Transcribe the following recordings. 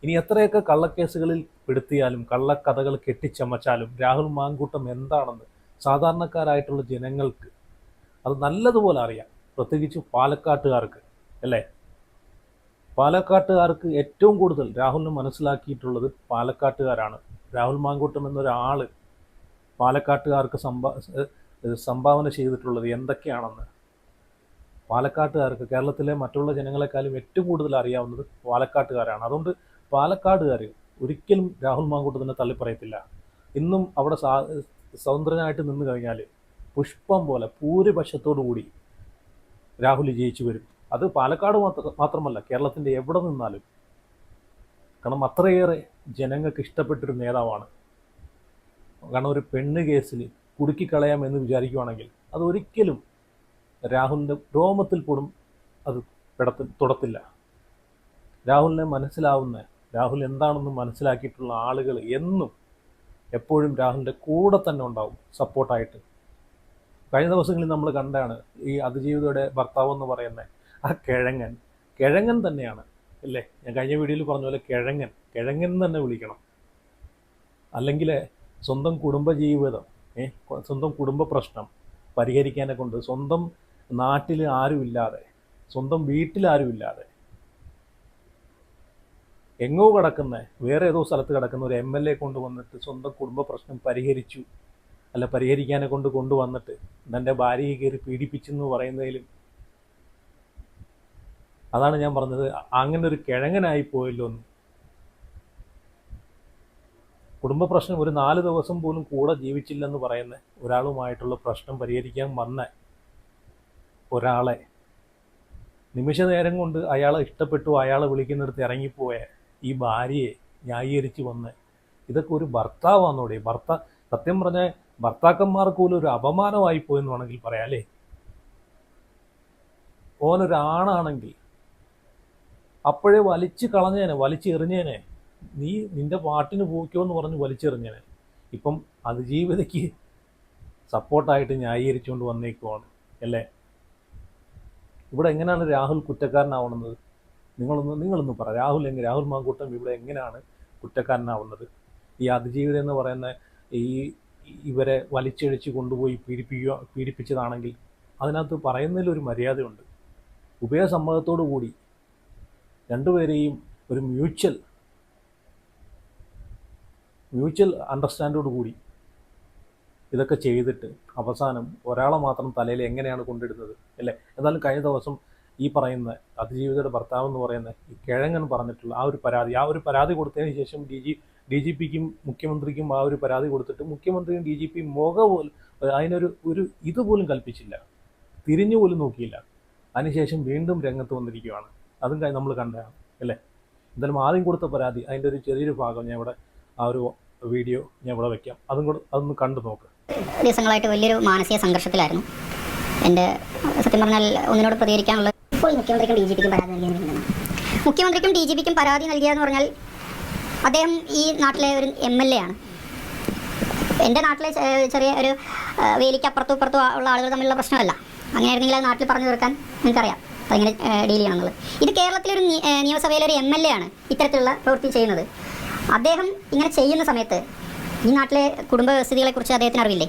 ഇനി എത്രയൊക്കെ കള്ളക്കേസുകളിൽ പെടുത്തിയാലും കള്ളക്കഥകൾ കെട്ടിച്ചമച്ചാലും രാഹുൽ മാങ്കൂട്ടം എന്താണെന്ന് സാധാരണക്കാരായിട്ടുള്ള ജനങ്ങൾക്ക് അത് നല്ലതുപോലെ അറിയാം. പ്രത്യേകിച്ച് പാലക്കാട്ടുകാർക്ക്, അല്ലേ? പാലക്കാട്ടുകാർക്ക് ഏറ്റവും കൂടുതൽ രാഹുലിനെ മനസ്സിലാക്കിയിട്ടുള്ളത് പാലക്കാട്ടുകാരാണ്. രാഹുൽ മാങ്കൂട്ടം എന്നൊരാൾ പാലക്കാട്ടുകാർക്ക് സംഭാവന ചെയ്തിട്ടുള്ളത് എന്തൊക്കെയാണെന്ന് പാലക്കാട്ടുകാർക്ക്, കേരളത്തിലെ മറ്റുള്ള ജനങ്ങളെക്കാളും ഏറ്റവും കൂടുതൽ അറിയാവുന്നത് പാലക്കാട്ടുകാരാണ്. അതുകൊണ്ട് പാലക്കാടുകാർ ഒരിക്കലും രാഹുൽ മാങ്കൂട്ടത്തിനെ തള്ളിപ്പറയത്തില്ല. ഇന്നും അവിടെ സ്വതന്ത്രനായിട്ട് നിന്ന് കഴിഞ്ഞാൽ പുഷ്പം പോലെ ഭൂരിപക്ഷത്തോടു കൂടി രാഹുൽ ജയിച്ചു വരും. അത് പാലക്കാട് മാത്രമല്ല, കേരളത്തിൻ്റെ എവിടെ നിന്നാലും. കാരണം അത്രയേറെ ജനങ്ങൾക്ക് ഇഷ്ടപ്പെട്ടൊരു നേതാവാണ്. കാരണം ഒരു പെണ്ണ് കേസിൽ കുടുക്കിക്കളയാമെന്ന് വിചാരിക്കുവാണെങ്കിൽ അതൊരിക്കലും രാഹുലിൻ്റെ രോമത്തിൽ പോലും അത് തൊടത്തില്ല. രാഹുലിനെ മനസ്സിലാവുന്ന, രാഹുൽ എന്താണെന്ന് മനസ്സിലാക്കിയിട്ടുള്ള ആളുകൾ എന്നും എപ്പോഴും രാഹുലിൻ്റെ കൂടെ തന്നെ ഉണ്ടാവും, സപ്പോർട്ടായിട്ട്. കഴിഞ്ഞ ദിവസങ്ങളിൽ നമ്മൾ കണ്ടാണ് ഈ അതിജീവിതയുടെ ഭർത്താവ് എന്ന് പറയുന്ന ആ കിഴങ്ങൻ തന്നെയാണ്, അല്ലേ? ഞാൻ കഴിഞ്ഞ വീഡിയോയിൽ പറഞ്ഞ പോലെ കിഴങ്ങൻ തന്നെ വിളിക്കണം. അല്ലെങ്കിൽ സ്വന്തം കുടുംബജീവിതം, സ്വന്തം കുടുംബ പ്രശ്നം പരിഹരിക്കാനെ കൊണ്ട് സ്വന്തം നാട്ടിൽ ആരുമില്ലാതെ, സ്വന്തം വീട്ടിലാരുമില്ലാതെ എങ്ങോ കിടക്കുന്ന, വേറെ ഏതോ സ്ഥലത്ത് കിടക്കുന്ന ഒരു MLA കൊണ്ടുവന്നിട്ട് സ്വന്തം കുടുംബ പ്രശ്നം പരിഹരിച്ചു, അല്ല പരിഹരിക്കാനെ കൊണ്ടുവന്നിട്ട് തൻ്റെ ഭാര്യയെ കയറി പീഡിപ്പിച്ചെന്ന് പറയുന്നതിലും, അതാണ് ഞാൻ പറഞ്ഞത്, അങ്ങനെ ഒരു കിഴങ്ങനായി പോയല്ലോ എന്ന്. കുടുംബ പ്രശ്നം ഒരു 4 ദിവസം പോലും കൂടെ ജീവിച്ചില്ലെന്ന് പറയുന്ന ഒരാളുമായിട്ടുള്ള പ്രശ്നം പരിഹരിക്കാൻ വന്ന ഒരാളെ നിമിഷ നേരം കൊണ്ട് അയാളെ ഇഷ്ടപ്പെട്ടു, അയാളെ വിളിക്കുന്നിടത്ത് ഇറങ്ങിപ്പോയ ഈ ഭാര്യയെ ന്യായീകരിച്ച് വന്ന് ഇതൊക്കെ ഒരു ഭർത്താവാന്നോടെ? സത്യം പറഞ്ഞാൽ ഭർത്താക്കന്മാർക്ക് പോലും ഒരു അപമാനമായി പോയെന്ന് വേണമെങ്കിൽ പറയാം, അല്ലേ? ഓനൊരാണാണെങ്കിൽ അപ്പോഴേ വലിച്ചു കളഞ്ഞേനെ, വലിച്ചെറിഞ്ഞേനെ. നീ നിന്റെ പാട്ടിന് പോയിക്കോ എന്ന് പറഞ്ഞ് വലിച്ചെറിഞ്ഞേനെ. ഇപ്പം അതിജീവിതയ്ക്ക് സപ്പോർട്ടായിട്ട് ന്യായീകരിച്ചുകൊണ്ട് വന്നേക്കുവാണ്, അല്ലേ? ഇവിടെ എങ്ങനെയാണ് രാഹുൽ കുറ്റക്കാരനാവുന്നത്? നിങ്ങളൊന്ന് പറ. രാഹുൽ മാങ്കൂട്ടം ഇവിടെ എങ്ങനെയാണ് കുറ്റക്കാരനാവുന്നത്? ഈ അതിജീവിതം എന്ന് പറയുന്ന ഇവരെ വലിച്ചഴിച്ച് കൊണ്ടുപോയി പീഡിപ്പിച്ചതാണെങ്കിൽ അതിനകത്ത് പറയുന്നതിലൊരു മര്യാദയുണ്ട്. ഉഭയസമ്മതത്തോടു കൂടി രണ്ടുപേരെയും ഒരു മ്യൂച്വൽ അണ്ടർസ്റ്റാൻഡോടു കൂടി ഇതൊക്കെ ചെയ്തിട്ട് അവസാനം ഒരാളെ മാത്രം തലയിൽ എങ്ങനെയാണ് കൊണ്ടിടുന്നത്, അല്ലേ? എന്നാലും കഴിഞ്ഞ ദിവസം ഈ പറയുന്ന അതിജീവിതയുടെ ഭർത്താവ് എന്ന് പറയുന്ന ഈ കിഴങ്ങൻ പറഞ്ഞിട്ടുള്ള ആ ഒരു പരാതി കൊടുത്തതിന് ശേഷം DGPക്കും മുഖ്യമന്ത്രിക്കും ആ ഒരു പരാതി കൊടുത്തിട്ട് മുഖ്യമന്ത്രിയും DGPയും അതിനൊരു ഇതുപോലും കൽപ്പിച്ചില്ല, തിരിഞ്ഞു പോലും നോക്കിയില്ല. അതിനുശേഷം വീണ്ടും രംഗത്ത് വന്നിരിക്കുകയാണ്. അതും നമ്മൾ കണ്ടതാണ്, അല്ലേ? എന്തായാലും ആദ്യം കൊടുത്ത പരാതി, അതിൻ്റെ ഒരു ചെറിയൊരു ഭാഗം ഞാൻ ഇവിടെ, ആ ഒരു വീഡിയോ ഞാൻ ഇവിടെ വയ്ക്കാം. അതൊന്ന് കണ്ടു നോക്ക്. ദിവസങ്ങളായിട്ട് വലിയൊരു മാനസിക സംഘർഷത്തിലായിരുന്നു. എൻ്റെ സത്യം പറഞ്ഞാൽ ഒന്നിനോട് പ്രതികരിക്കാനുള്ള, ഇപ്പോൾ മുഖ്യമന്ത്രിക്കും DGPക്കും പരാതി നൽകിയെന്ന്. മുഖ്യമന്ത്രിക്കും DGPക്കും പരാതി നൽകിയതെന്ന് പറഞ്ഞാൽ അദ്ദേഹം ഈ നാട്ടിലെ ഒരു MLA ആണ്. എൻ്റെ നാട്ടിലെ ചെറിയ ഒരു വേലിക്കപ്പുറത്തും ഇപ്പുറത്തും ഉള്ള ആളുകൾ തമ്മിലുള്ള പ്രശ്നമല്ല. അങ്ങനെയായിരുന്നെങ്കിൽ അത് നാട്ടിൽ പറഞ്ഞു തീർക്കാൻ എനിക്കറിയാം അതെങ്ങനെ ഡീൽ ചെയ്യണമെന്നുള്ളത്. ഇത് കേരളത്തിലൊരു നിയമസഭയിലൊരു MLA ആണ് ഇത്തരത്തിലുള്ള പ്രവൃത്തി ചെയ്യുന്നത്. അദ്ദേഹം ഇങ്ങനെ ചെയ്യുന്ന സമയത്ത് ഈ നാട്ടിലെ കുടുംബ വ്യവസ്ഥിതികളെക്കുറിച്ച് അദ്ദേഹത്തിന് അറിവില്ലേ?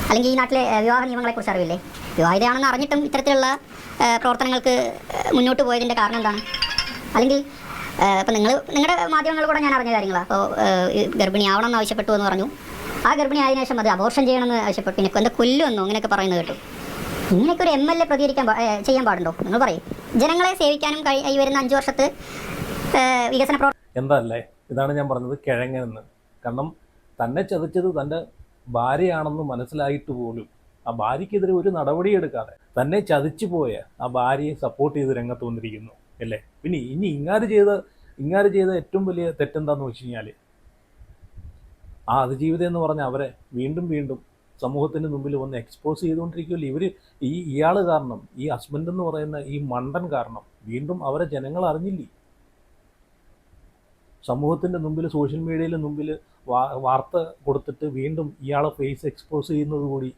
അല്ലെങ്കിൽ ഈ നാട്ടിലെ വിവാഹ നിയമങ്ങളെക്കുറിച്ച് അറിവില്ലേ? വിവാഹിതയാണെന്ന് അറിഞ്ഞിട്ടും ഇത്തരത്തിലുള്ള പ്രവർത്തനങ്ങൾക്ക് മുന്നോട്ട് പോയതിൻ്റെ കാരണം എന്താണ്? അല്ലെങ്കിൽ ഇപ്പം നിങ്ങളുടെ മാധ്യമങ്ങൾ കൂടെ ഞാൻ അറിഞ്ഞ കാര്യങ്ങളാണ്. അപ്പോൾ ഗർഭിണിയാവണം എന്ന് ആവശ്യപ്പെട്ടു എന്ന് പറഞ്ഞു. ആ ഗർഭിണി ആയതിനു ശേഷം അത് അബോർഷൻ ചെയ്യണമെന്ന് ആവശ്യപ്പെട്ടു. പിന്നെ എന്താ കൊല്ലുമെന്നോ അങ്ങനെയൊക്കെ പറയുന്നത് കേട്ടു. ഇങ്ങനെയൊക്കെ ഒരു MLA ചെയ്യാൻ പാടുണ്ടോ? നിങ്ങൾ പറയും. ജനങ്ങളെ സേവിക്കാനും ഈ വരുന്ന 5 വർഷത്ത് വികസന എന്തല്ലേ? ഇതാണ് ഞാൻ പറഞ്ഞത്, കിഴങ്ങനെന്ന്. കാരണം തന്നെ ചതിച്ചത് തൻ്റെ ഭാര്യയാണെന്ന് മനസ്സിലായിട്ട് പോലും ആ ഭാര്യയ്ക്കെതിരെ ഒരു നടപടിയെടുക്കാതെ തന്നെ ചതിച്ചു പോയ ആ ഭാര്യയെ സപ്പോർട്ട് ചെയ്ത് രംഗത്ത് വന്നിരിക്കുന്നു, അല്ലേ? പിന്നെ ഇനി ഇങ്ങാര് ചെയ്ത ഏറ്റവും വലിയ തെറ്റെന്താന്ന് വെച്ച് കഴിഞ്ഞാൽ ആ അതിജീവിതം എന്ന് പറഞ്ഞാൽ അവരെ വീണ്ടും സമൂഹത്തിന് മുമ്പിൽ വന്ന് എക്സ്പോസ് ചെയ്തുകൊണ്ടിരിക്കുമല്ലോ. ഇയാൾ കാരണം, ഈ ഹസ്ബൻഡ് എന്ന് പറയുന്ന ഈ മണ്ടൻ കാരണം വീണ്ടും അവരെ ജനങ്ങൾ അറിഞ്ഞില്ലേ? സമൂഹത്തിൻ്റെ മുമ്പിൽ, സോഷ്യൽ മീഡിയയിലെ മുമ്പിൽ വാർത്ത കൊടുത്തിട്ട് വീണ്ടും ഇയാളെ ഫേസ് എക്സ്പോസ് ചെയ്യുന്നത് കൂടി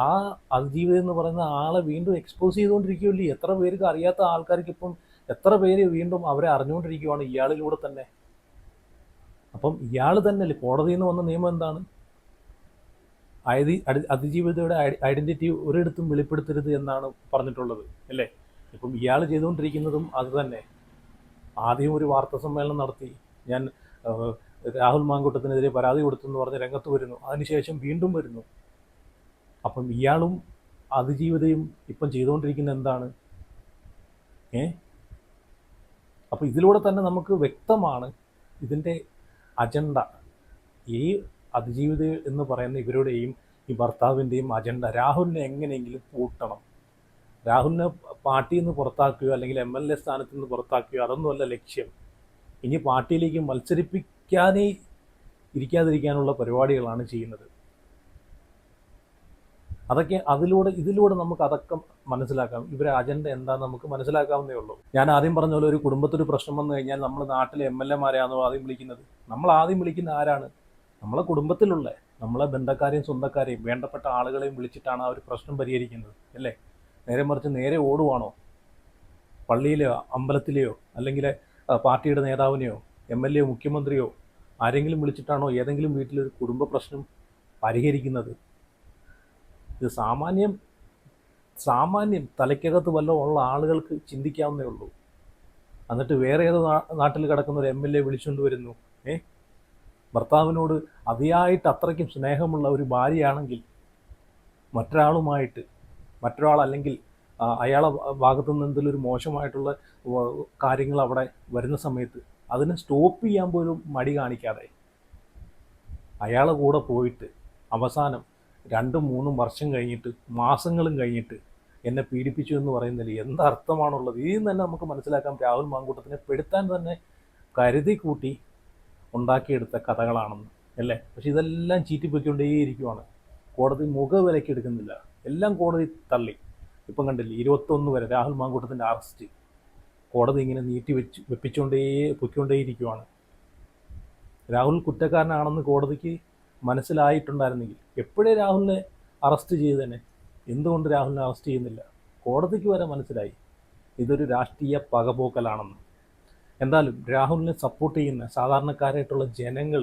ആ അതിജീവിതം എന്ന് പറയുന്ന ആളെ വീണ്ടും എക്സ്പോസ് ചെയ്തുകൊണ്ടിരിക്കുമല്ലേ? എത്ര പേർക്ക് അറിയാത്ത ആൾക്കാർക്ക് ഇപ്പം എത്ര പേര് വീണ്ടും അവരെ അറിഞ്ഞുകൊണ്ടിരിക്കുകയാണ് ഇയാളിലൂടെ തന്നെ. അപ്പം ഇയാൾ തന്നെയല്ലേ കോടതിയിൽ നിന്ന് വന്ന നിയമം എന്താണ്? അതിജീവിതയുടെ ഐഡന്റിറ്റി ഒരിടത്തും വെളിപ്പെടുത്തരുത് എന്നാണ് പറഞ്ഞിട്ടുള്ളത് അല്ലേ? ഇപ്പം ഇയാൾ ചെയ്തുകൊണ്ടിരിക്കുന്നതും അത് തന്നെ. ആദ്യം ഒരു വാർത്താ സമ്മേളനം നടത്തി ഞാൻ രാഹുൽ മാങ്കൂട്ടത്തിനെതിരെ പരാതി കൊടുത്തെന്ന് പറഞ്ഞ് രംഗത്ത് വരുന്നു. അതിനുശേഷം വീണ്ടും വരുന്നു. അപ്പം ഇയാളും അതിജീവിതയും ഇപ്പം ചെയ്തുകൊണ്ടിരിക്കുന്ന എന്താണ്? അപ്പം ഇതിലൂടെ തന്നെ നമുക്ക് വ്യക്തമാണ് ഇതിൻ്റെ അജണ്ട. ഈ അതിജീവിത എന്ന് പറയുന്ന ഇവരുടെയും ഈ ഭർത്താവിൻ്റെയും അജണ്ട രാഹുലിനെ എങ്ങനെയെങ്കിലും പൂട്ടണം. രാഹുലിനെ പാർട്ടിയിൽ നിന്ന് പുറത്താക്കുകയോ അല്ലെങ്കിൽ MLA സ്ഥാനത്ത് നിന്ന് പുറത്താക്കുകയോ അതൊന്നുമല്ല ലക്ഷ്യം. ഇനി പാർട്ടിയിലേക്ക് മത്സരിപ്പിക്കാനേ ഇരിക്കാതിരിക്കാനുള്ള പരിപാടികളാണ് ചെയ്യുന്നത്. അതൊക്കെ ഇതിലൂടെ നമുക്ക് അതൊക്കെ മനസ്സിലാക്കാം. ഇവരെ അജണ്ട എന്താണെന്ന് നമുക്ക് മനസ്സിലാക്കാവുന്നേ ഉള്ളൂ. ഞാൻ ആദ്യം പറഞ്ഞ പോലെ ഒരു കുടുംബത്തൊരു പ്രശ്നം വന്നു കഴിഞ്ഞാൽ നമ്മൾ നാട്ടിലെ MLA-മാരെയാണോ ആദ്യം വിളിക്കുന്നത്? നമ്മൾ ആദ്യം വിളിക്കുന്ന ആരാണ്? നമ്മളെ കുടുംബത്തിലുള്ള നമ്മളെ ബന്ധക്കാരെയും സ്വന്തക്കാരെയും വേണ്ടപ്പെട്ട ആളുകളെയും വിളിച്ചിട്ടാണ് ആ ഒരു പ്രശ്നം പരിഹരിക്കുന്നത് അല്ലേ? നേരെ മറിച്ച് നേരെ ഓടുവാണോ? പള്ളിയിലെയോ അമ്പലത്തിലെയോ അല്ലെങ്കിൽ പാർട്ടിയുടെ നേതാവിനെയോ MLA-യോ മുഖ്യമന്ത്രിയോ ആരെങ്കിലും വിളിച്ചിട്ടാണോ ഏതെങ്കിലും വീട്ടിലൊരു കുടുംബ പ്രശ്നം പരിഹരിക്കുന്നത്? ഇത് സാമാന്യം തലയ്ക്കകത്ത് വല്ലതും ഉള്ള ആളുകൾക്ക് ചിന്തിക്കാവുന്നേ ഉള്ളൂ. എന്നിട്ട് വേറെ ഏതോ നാട്ടിൽ കിടക്കുന്ന ഒരു MLA വിളിച്ചുകൊണ്ട് വരുന്നു. ഭർത്താവിനോട് അതിയായിട്ട് അത്രയ്ക്കും സ്നേഹമുള്ള ഒരു ഭാര്യയാണെങ്കിൽ മറ്റൊരാൾ അല്ലെങ്കിൽ അയാളെ ഭാഗത്തു നിന്ന് എന്തെങ്കിലും ഒരു മോശമായിട്ടുള്ള കാര്യങ്ങൾ അവിടെ വരുന്ന സമയത്ത് അതിനെ സ്റ്റോപ്പ് ചെയ്യാൻ പോലും മടി കാണിക്കാതെ അയാളെ കൂടെ പോയിട്ട് അവസാനം 2-3 വർഷം കഴിഞ്ഞിട്ട് മാസങ്ങളും കഴിഞ്ഞിട്ട് എന്നെ പീഡിപ്പിച്ചു എന്ന് പറയുന്നതിൽ എന്തർത്ഥമാണുള്ളത്? ഇതിൽ നിന്ന് തന്നെ നമുക്ക് മനസ്സിലാക്കാം രാഹുൽ മാങ്കൂട്ടത്തിനെ പെടുത്താൻ തന്നെ കരുതി കൂട്ടി ഉണ്ടാക്കിയെടുത്ത കഥകളാണെന്ന് അല്ലേ? പക്ഷെ ഇതെല്ലാം ചീറ്റിപ്പൊയ്ക്കൊണ്ടേയിരിക്കുവാണ്. കോടതി മുഖവിലയ്ക്ക് എടുക്കുന്നില്ല. എല്ലാം കോടതി തള്ളി. ഇപ്പം കണ്ടില്ലേ 21 വരെ രാഹുൽ മാങ്കൂട്ടത്തിൻ്റെ അറസ്റ്റ് കോടതി ഇങ്ങനെ പൊയ്ക്കൊണ്ടേയിരിക്കുവാണ്. രാഹുൽ കുറ്റക്കാരനാണെന്ന് കോടതിക്ക് മനസ്സിലായിട്ടുണ്ടായിരുന്നെങ്കിൽ എപ്പോഴേ രാഹുലിനെ അറസ്റ്റ് ചെയ്തേനെ. എന്തുകൊണ്ട് രാഹുലിനെ അറസ്റ്റ് ചെയ്യുന്നില്ല? കോടതിക്ക് വരെ മനസ്സിലായി ഇതൊരു രാഷ്ട്രീയ പകപോക്കലാണെന്ന്. എന്തായാലും രാഹുലിനെ സപ്പോർട്ട് ചെയ്യുന്ന സാധാരണക്കാരായിട്ടുള്ള ജനങ്ങൾ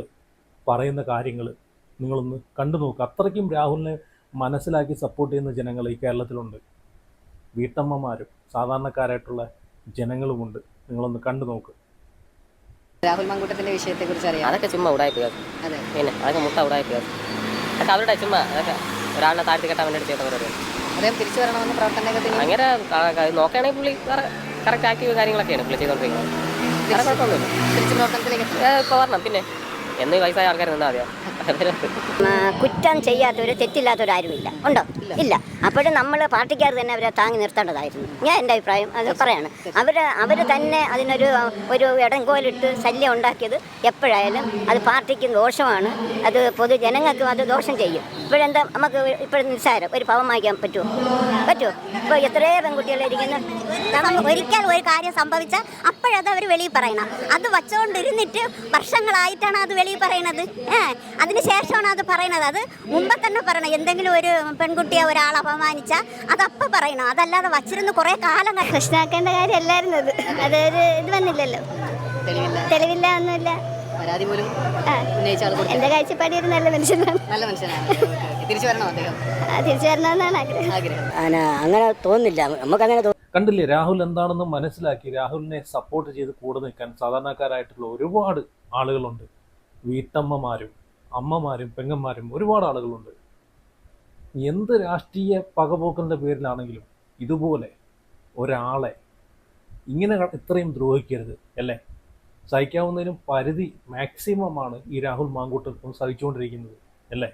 പറയുന്ന കാര്യങ്ങൾ നിങ്ങളൊന്ന് കണ്ടു നോക്കുക. അത്രയ്ക്കും രാഹുലിനെ മനസ്സിലാക്കി സപ്പോർട്ട് ചെയ്യുന്ന ജനങ്ങൾ ഈ കേരളത്തിലുണ്ട്. വീട്ടമ്മമാരും സാധാരണക്കാരായിട്ടുള്ള ജനങ്ങളുമുണ്ട്. നിങ്ങളൊന്ന് കണ്ടു നോക്ക്. രാഹുൽ മാങ്കൂട്ടത്തിന്റെ വിഷയത്തെ കുറിച്ച് അറിയാം. അതൊക്കെ ചുമ്മാ ഉടായ്പ. അതെ, പിന്നെ അതൊക്കെ മുട്ട ഉടായ്പ. അതൊക്കെ അവരുടെ ചുമ്മാ അതൊക്കെ ഒരാളിനെ താഴ്ത്തി കെട്ടാൻ വേണ്ടി ചെയ്തവരൊരു അദ്ദേഹം തിരിച്ചു വരണമെന്ന് പ്രവർത്തനത്തിൽ അങ്ങനെ നോക്കുകയാണെങ്കിൽ പുള്ളി കറക്റ്റ് ആക്റ്റീവ് കാര്യങ്ങളൊക്കെയാണ് പുള്ളി ചെയ്തുകൊണ്ടിരിക്കുന്നത്. വേറെ കുഴപ്പമൊന്നുമില്ല. തിരിച്ചു പ്രവർത്തനത്തിലേക്ക് ഇപ്പോൾ വരണം. പിന്നെ എന്ന് വയസ്സായ ആൾക്കാർ നിന്നാൽ മതിയോ? കുറ്റം ചെയ്യാത്തവർ തെറ്റില്ലാത്തവരാരുമില്ല. ഉണ്ടോ? ഇല്ല. അപ്പോഴും നമ്മൾ പാർട്ടിക്കാർ തന്നെ അവരെ താങ്ങി നിർത്തേണ്ടതായിരുന്നു. ഞാൻ എൻ്റെ അഭിപ്രായം അത് പറയാണ്. അവർ തന്നെ ഒരു ഇടങ്കോലിട്ട് ശല്യം ഉണ്ടാക്കിയത് എപ്പോഴായാലും അത് പാർട്ടിക്ക് ദോഷമാണ്. അത് പൊതുജനങ്ങൾക്കും അത് ദോഷം ചെയ്യും. ഇപ്പോഴെന്താ നമുക്ക് ഇപ്പോഴും നിസ്സാരം ഒരു പാവം വാങ്ങിക്കാൻ പറ്റുമോ? ഇപ്പോൾ എത്രയോ പെൺകുട്ടികളിരിക്കുന്നു. ഒരിക്കൽ ഒരു കാര്യം സംഭവിച്ചാൽ അപ്പോഴത് അവർ വെളിയിൽ പറയണം. അത് വച്ചുകൊണ്ടിരുന്നിട്ട് വർഷങ്ങളായിട്ടാണ് അത് വെളിയിൽ പറയണത്. അതിന് ശേഷമാണ് അത് പറയണത്. അത് മുമ്പ് തന്നെ പറയണം. എന്തെങ്കിലും ഒരു പെൺകുട്ടിയെ ഒരാളെ അപമാനിച്ചാൽ അതപ്പം പറയണം. അതല്ലാതെ വച്ചിരുന്ന് കുറേ കാലം പ്രശ്നമാക്കേണ്ട കാര്യമല്ലായിരുന്നു അത്. അതൊരു ഇത് വന്നില്ലല്ലോ, തെളിവില്ല, ഒന്നുമില്ല. പരാതി പോലും ഉന്നയിച്ച ആൾ എൻ്റെ കാഴ്ചപ്പാടി ഒരു നല്ല മനുഷ്യനാണ്. നല്ല മനുഷ്യനാണ്. തിരിച്ചു വരണോ അദ്ദേഹം? തിരിച്ചു വരണമെന്നാണ് ആഗ്രഹം. അങ്ങനെ തോന്നുന്നില്ല നമുക്കങ്ങനെ. കണ്ടില്ലേ രാഹുൽ എന്താണെന്ന് മനസ്സിലാക്കി രാഹുലിനെ സപ്പോർട്ട് ചെയ്ത് കൂടെ നിൽക്കാൻ സാധാരണക്കാരായിട്ടുള്ള ഒരുപാട് ആളുകളുണ്ട്. വീട്ടമ്മമാരും അമ്മമാരും പെങ്ങന്മാരും ഒരുപാട് ആളുകളുണ്ട്. എന്ത് രാഷ്ട്രീയ പകപോക്കലിൻ്റെ പേരിലാണെങ്കിലും ഇതുപോലെ ഒരാളെ ഇങ്ങനെ ഇത്രയും ദ്രോഹിക്കരുത് അല്ലേ? സഹിക്കാവുന്നതിനും പരിധി മാക്സിമമാണ് ഈ രാഹുൽ മാങ്കൂട്ടം ഇപ്പം സഹിച്ചുകൊണ്ടിരിക്കുന്നത് അല്ലേ?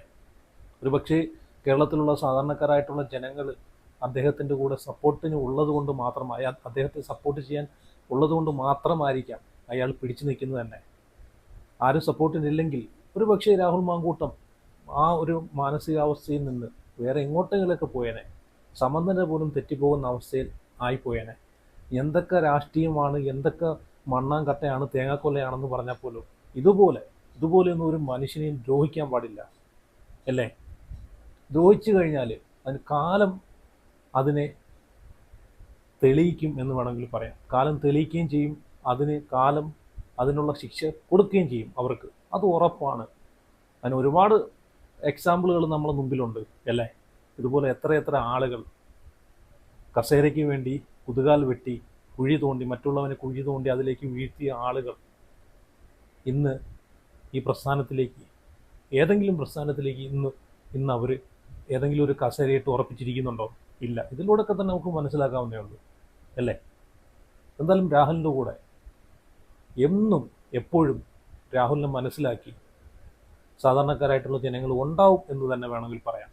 ഒരുപക്ഷെ കേരളത്തിലുള്ള സാധാരണക്കാരായിട്ടുള്ള ജനങ്ങൾ അദ്ദേഹത്തിൻ്റെ കൂടെ സപ്പോർട്ടിന് ഉള്ളത് കൊണ്ട് മാത്രമായി അദ്ദേഹത്തെ സപ്പോർട്ട് ചെയ്യാൻ ഉള്ളതുകൊണ്ട് മാത്രമായിരിക്കാം അയാൾ പിടിച്ചു നിൽക്കുന്നത് തന്നെ. ആരും സപ്പോർട്ടിനില്ലെങ്കിൽ ഒരുപക്ഷെ രാഹുൽ മാങ്കൂട്ടം ആ ഒരു മാനസികാവസ്ഥയിൽ നിന്ന് വേറെ എങ്ങോട്ടെങ്കിലൊക്കെ പോയേനെ. സമനില പോലും തെറ്റിപ്പോകുന്ന അവസ്ഥയിൽ ആയിപ്പോയേനെ. എന്തൊക്കെ രാഷ്ട്രീയമാണ്, എന്തൊക്കെ മണ്ണാങ്കട്ടയാണ്, തേങ്ങാക്കൊല്ലയാണെന്ന് പറഞ്ഞാൽ പോലും ഇതുപോലെയൊന്നും ഒരു മനുഷ്യനെയും ദ്രോഹിക്കാൻ പാടില്ല അല്ലേ? ദ്രോഹിച്ചു കഴിഞ്ഞാൽ അതിന് കാലം അതിനെ തെളിയിക്കും എന്ന് വേണമെങ്കിൽ പറയാം. കാലം തെളിയിക്കുകയും ചെയ്യും, കാലം അതിനുള്ള ശിക്ഷ കൊടുക്കുകയും ചെയ്യും അവർക്ക്, അത് ഉറപ്പാണ്. അതിന് ഒരുപാട് എക്സാമ്പിളുകൾ നമ്മുടെ മുമ്പിലുണ്ട് അല്ലേ. ഇതുപോലെ എത്ര ആളുകൾ കസേരയ്ക്ക് വേണ്ടി കുതുകാൽ വെട്ടി കുഴി തോണ്ടി, മറ്റുള്ളവനെ കുഴി തോണ്ടി അതിലേക്ക് വീഴ്ത്തിയ ആളുകൾ ഇന്ന് ഈ പ്രസ്ഥാനത്തിലേക്ക്, ഏതെങ്കിലും പ്രസ്ഥാനത്തിലേക്ക് ഇന്ന് അവർ ഏതെങ്കിലും ഒരു കസേരയിട്ട് ഉറപ്പിച്ചിരിക്കുന്നുണ്ടോ? ഇല്ല. ഇതിലൂടെയൊക്കെ തന്നെ നമുക്ക് മനസ്സിലാക്കാവുന്നേ ഉള്ളൂ അല്ലേ. എന്തായാലും രാഹുലിൻ്റെ കൂടെ എന്നും എപ്പോഴും രാഹുലിനെ മനസ്സിലാക്കി സാധാരണക്കാരായിട്ടുള്ള ജനങ്ങൾ ഉണ്ടാവും എന്ന് തന്നെ വേണമെങ്കിൽ പറയാം.